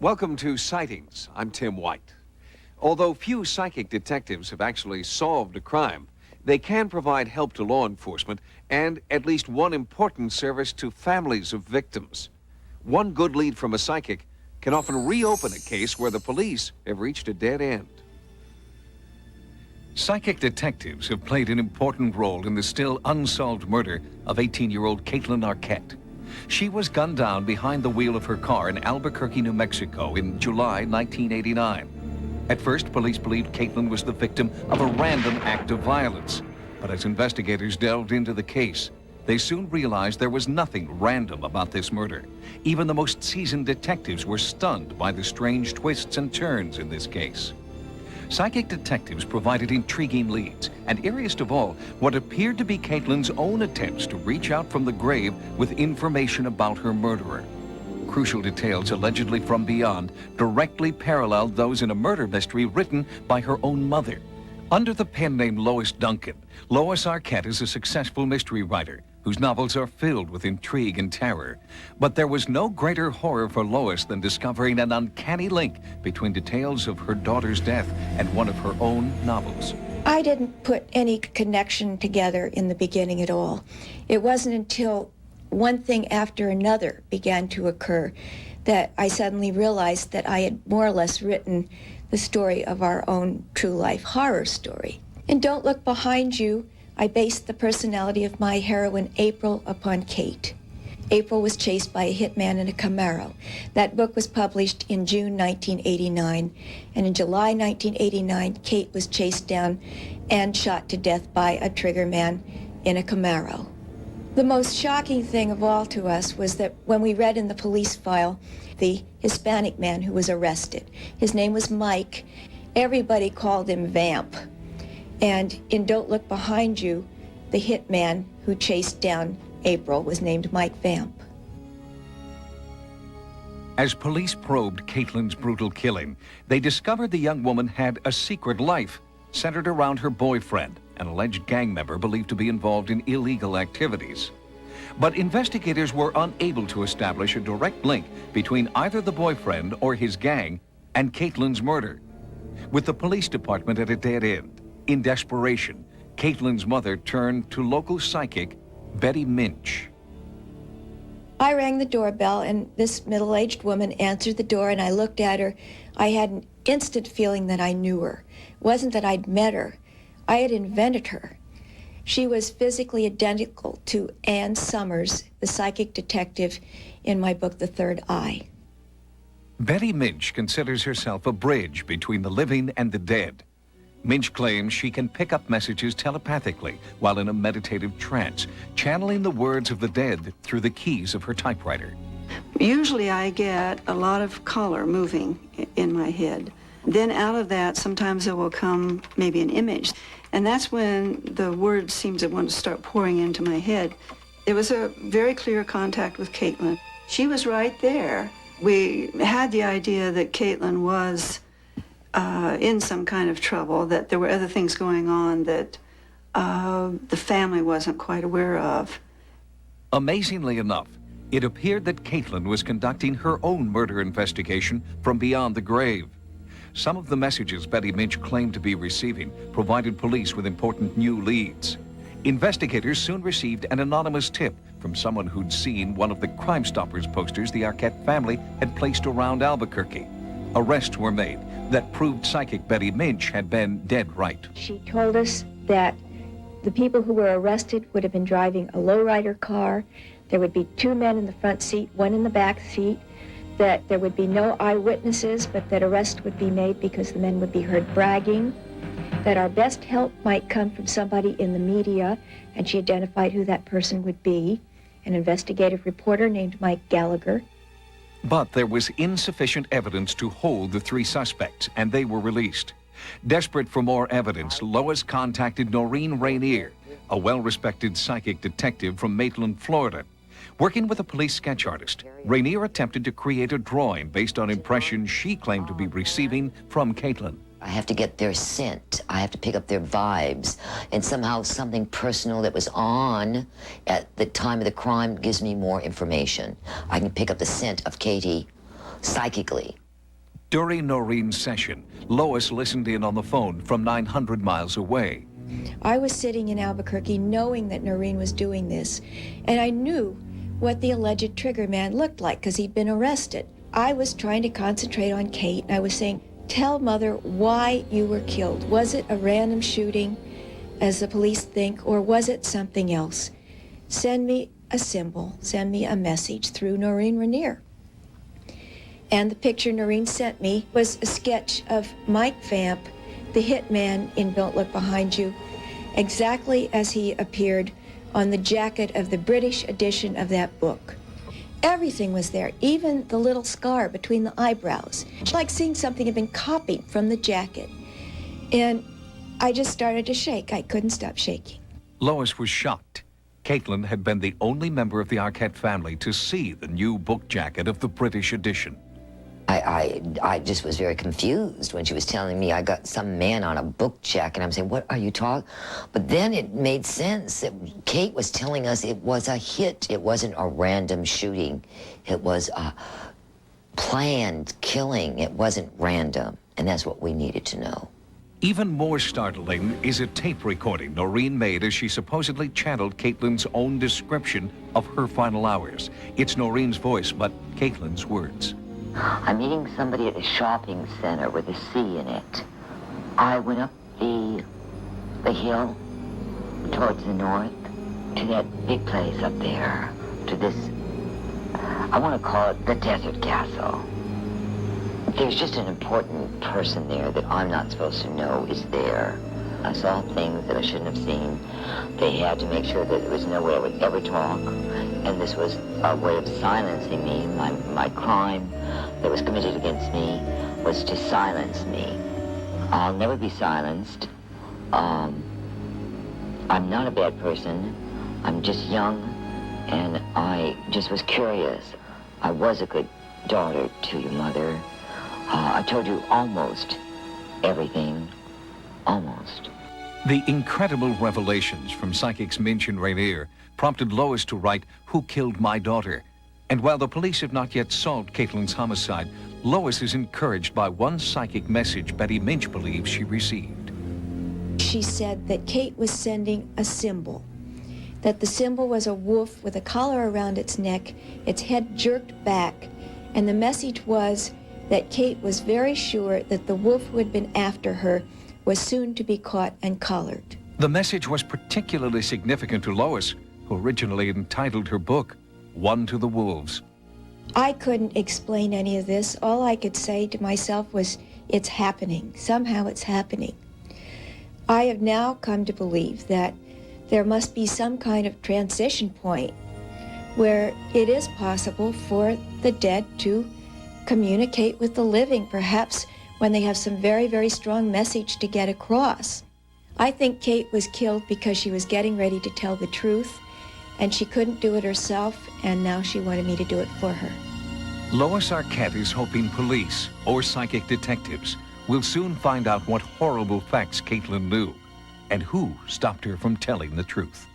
Welcome to Sightings. I'm Tim White. Although few psychic detectives have actually solved a crime, they can provide help to law enforcement and at least one important service to families of victims. One good lead from a psychic can often reopen a case where the police have reached a dead end. Psychic detectives have played an important role in the still unsolved murder of 18-year-old Caitlin Arquette. She was gunned down behind the wheel of her car in Albuquerque, New Mexico in July 1989. At first, police believed Caitlin was the victim of a random act of violence. But as investigators delved into the case, they soon realized there was nothing random about this murder. Even the most seasoned detectives were stunned by the strange twists and turns in this case. Psychic detectives provided intriguing leads, and eeriest of all, what appeared to be Caitlin's own attempts to reach out from the grave with information about her murderer. Crucial details allegedly from beyond directly paralleled those in a murder mystery written by her own mother. Under the pen name Lois Duncan, Lois Arquette is a successful mystery writer whose novels are filled with intrigue and terror. But there was no greater horror for Lois than discovering an uncanny link between details of her daughter's death and one of her own novels. I didn't put any connection together in the beginning at all. It wasn't until one thing after another began to occur that I suddenly realized that I had more or less written the story of our own true life horror story. In Don't Look Behind You, I based the personality of my heroine April upon Kate. April was chased by a hitman in a Camaro. That book was published in June 1989, and in July 1989, Kate was chased down and shot to death by a trigger man in a Camaro. The most shocking thing of all to us was that when we read in the police file the Hispanic man who was arrested, his name was Mike, everybody called him Vamp. And in Don't Look Behind You, the hitman who chased down April was named Mike Vamp. As police probed Caitlin's brutal killing, they discovered the young woman had a secret life centered around her boyfriend, an alleged gang member believed to be involved in illegal activities. But investigators were unable to establish a direct link between either the boyfriend or his gang and Caitlin's murder. With the police department at a dead end, in desperation, Caitlin's mother turned to local psychic Betty Minch. I rang the doorbell, and this middle-aged woman answered the door, and I looked at her. I had an instant feeling that I knew her. It wasn't that I'd met her. I had invented her. She was physically identical to Ann Summers, the psychic detective in my book, The Third Eye. Betty Minch considers herself a bridge between the living and the dead. Minch claims she can pick up messages telepathically while in a meditative trance, channeling the words of the dead through the keys of her typewriter. Usually I get a lot of color moving in my head. Then out of that, sometimes there will come maybe an image. And that's when the words seem to want to start pouring into my head. It was a very clear contact with Caitlin. She was right there. We had the idea that Caitlin was in some kind of trouble, that there were other things going on that the family wasn't quite aware of. Amazingly enough, it appeared that Caitlin was conducting her own murder investigation from beyond the grave. Some of the messages Betty Minch claimed to be receiving provided police with important new leads. Investigators soon received an anonymous tip from someone who'd seen one of the Crime Stoppers posters the Arquette family had placed around Albuquerque. Arrests were made that proved psychic Betty Minch had been dead right. She told us that the people who were arrested would have been driving a lowrider car. There would be 2 men in the front seat, 1 in the back seat, that there would be no eyewitnesses, but that arrest would be made because the men would be heard bragging, that our best help might come from somebody in the media, and she identified who that person would be, an investigative reporter named Mike Gallagher. But there was insufficient evidence to hold the 3 suspects, and they were released. Desperate for more evidence, Lois contacted Noreen Rainier, a well-respected psychic detective from Maitland, Florida. Working with a police sketch artist, Rainier attempted to create a drawing based on impressions she claimed to be receiving from Caitlin. I have to get their scent. I have to pick up their vibes. And somehow something personal that was on at the time of the crime gives me more information. I can pick up the scent of Katie psychically. During Noreen's session, Lois listened in on the phone from 900 miles away. I was sitting in Albuquerque knowing that Noreen was doing this, and I knew what the alleged trigger man looked like because he'd been arrested. I was trying to concentrate on Kate, and I was saying, tell Mother why you were killed. Was it a random shooting, as the police think, or was it something else? Send me a symbol, send me a message through Noreen Rainier. And the picture Noreen sent me was a sketch of Mike Vamp, the hitman in Don't Look Behind You, exactly as he appeared on the jacket of the British edition of that book. Everything was there, even the little scar between the eyebrows. It's like seeing something had been copied from the jacket. And I just started to shake. I couldn't stop shaking. Lois was shocked. Caitlin had been the only member of the Arquette family to see the new book jacket of the British edition. I just was very confused when she was telling me I got some man on a book jacket. I'm saying, what are you talking? But then it made sense that Kate was telling us it was a hit. It wasn't a random shooting. It was a planned killing. It wasn't random. And that's what we needed to know. Even more startling is a tape recording Noreen made as she supposedly channeled Caitlin's own description of her final hours. It's Noreen's voice, but Caitlin's words. I'm meeting somebody at a shopping center with a C in it. I went up the hill towards the north to that big place up there, to this, I want to call it the Desert Castle. There's just an important person there that I'm not supposed to know is there. I saw things that I shouldn't have seen. They had to make sure that there was no way I would ever talk. And this was a way of silencing me. My crime that was committed against me was to silence me. I'll never be silenced. I'm not a bad person. I'm just young, and I just was curious. I was a good daughter to your mother. I told you almost everything. Almost. The incredible revelations from psychics Minch and Rainier prompted Lois to write Who Killed My Daughter? And while the police have not yet solved Caitlin's homicide, Lois is encouraged by one psychic message Betty Minch believes she received. She said that Kate was sending a symbol, that the symbol was a wolf with a collar around its neck, its head jerked back, and the message was that Kate was very sure that the wolf who had been after her was soon to be caught and collared. The message was particularly significant to Lois, who originally entitled her book, One to the Wolves. I couldn't explain any of this. All I could say to myself was, it's happening. Somehow it's happening. I have now come to believe that there must be some kind of transition point where it is possible for the dead to communicate with the living, perhaps when they have some very, very strong message to get across. I think Kate was killed because she was getting ready to tell the truth, and she couldn't do it herself, and now she wanted me to do it for her. Lois Arquette is hoping police or psychic detectives will soon find out what horrible facts Caitlin knew and who stopped her from telling the truth.